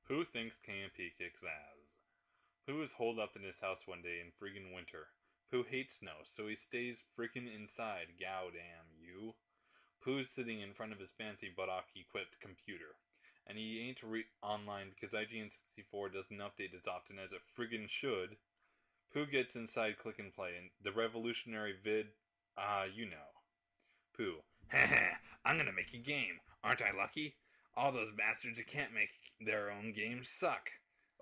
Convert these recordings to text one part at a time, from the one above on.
Pooh thinks KNP kicks ass. Pooh is holed up in his house one day in friggin' winter. Pooh hates snow, so he stays frickin' inside. Gow damn you. Pooh's sitting in front of his fancy buttock-equipped computer. And he ain't online because IGN64 doesn't update as often as it friggin' should. Pooh gets inside Click and Play, and the revolutionary vid... you know. Pooh. Haha, I'm gonna make a game. Aren't I lucky? All those bastards who can't make their own games suck.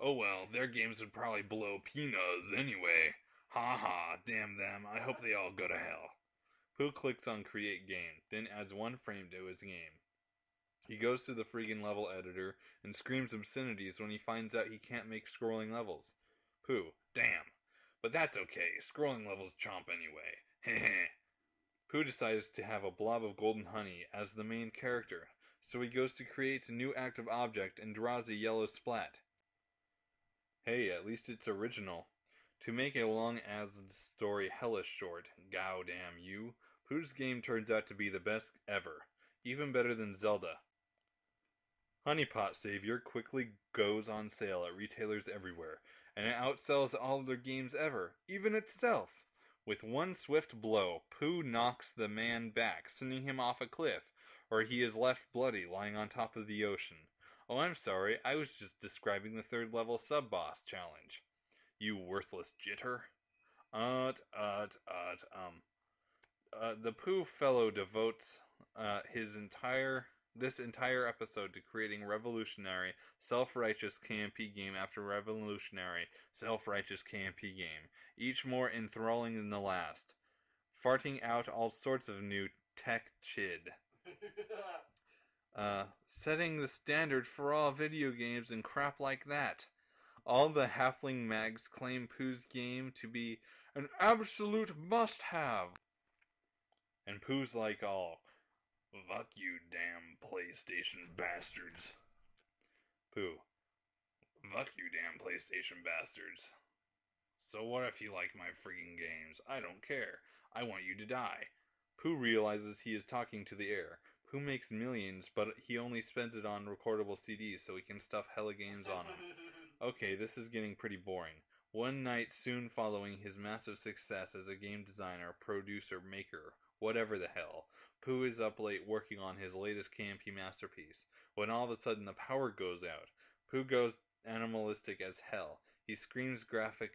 Oh well, their games would probably blow peanuts anyway. Ha ha, damn them, I hope they all go to hell. Pooh clicks on Create Game, then adds one frame to his game. He goes to the friggin' level editor and screams obscenities when he finds out he can't make scrolling levels. Pooh. Damn. But that's okay, scrolling levels chomp anyway. Heh. Pooh decides to have a blob of golden honey as the main character, so he goes to create a new active object and draws a yellow splat. Hey, at least it's original. To make a long-as story hellish short, gow damn you, Pooh's game turns out to be the best ever, even better than Zelda. Honeypot Savior quickly goes on sale at retailers everywhere, and it outsells all other games ever, even itself. With one swift blow, Pooh knocks the man back, sending him off a cliff, or he is left bloody, lying on top of the ocean. Oh, I'm sorry, I was just describing the third level sub-boss challenge. You worthless jitter. Ut, ut, ut, the Pooh fellow devotes this entire episode to creating revolutionary, self-righteous KNP game after revolutionary, self-righteous KNP game, each more enthralling than the last, farting out all sorts of new tech chid. Setting the standard for all video games and crap like that. All the halfling mags claim Pooh's game to be an absolute must-have. And Pooh's like all, fuck you damn PlayStation bastards. Pooh, fuck you damn PlayStation bastards. So what if you like my friggin' games? I don't care. I want you to die. Pooh realizes he is talking to the air. Pooh makes millions, but he only spends it on recordable CDs so he can stuff hella games on them. Okay, this is getting pretty boring. One night soon following his massive success as a game designer, producer, maker, whatever the hell, Pooh is up late working on his latest KNP masterpiece, when all of a sudden the power goes out. Pooh goes animalistic as hell. He screams graphic,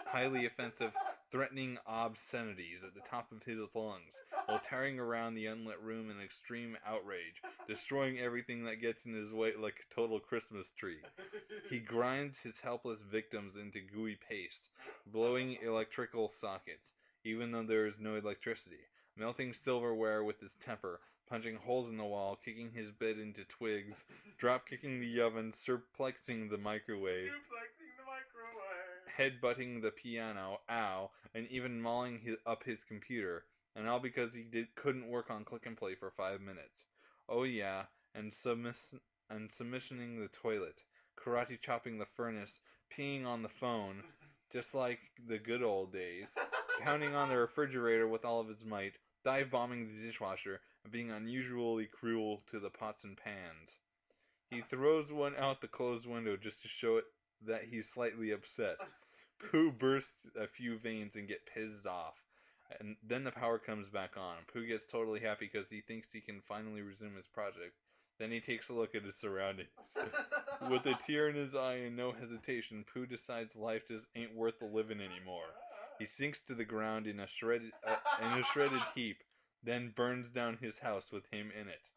highly offensive, threatening obscenities at the top of his lungs, while tearing around the unlit room in extreme outrage, destroying everything that gets in his way like a total Christmas tree. He grinds his helpless victims into gooey paste, blowing electrical sockets, even though there is no electricity, melting silverware with his temper, punching holes in the wall, kicking his bed into twigs, drop-kicking the oven, suplexing the microwave, head-butting the piano, ow, and even mauling up his computer, and all because he couldn't work on Click and Play for 5 minutes. Oh yeah, and submissioning the toilet, karate chopping the furnace, peeing on the phone, just like the good old days, pounding on the refrigerator with all of his might, dive-bombing the dishwasher, and being unusually cruel to the pots and pans. He throws one out the closed window just to show it that he's slightly upset. Pooh bursts a few veins and gets pissed off. And then the power comes back on. Pooh gets totally happy because he thinks he can finally resume his project. Then he takes a look at his surroundings. With a tear in his eye and no hesitation, Pooh decides life just ain't worth the living anymore. He sinks to the ground in a shredded heap, then burns down his house with him in it.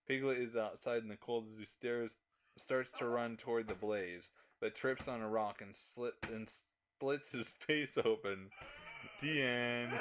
Piglet is outside in the cold as he starts to run toward the blaze, but trips on a rock and splits his face open. The end.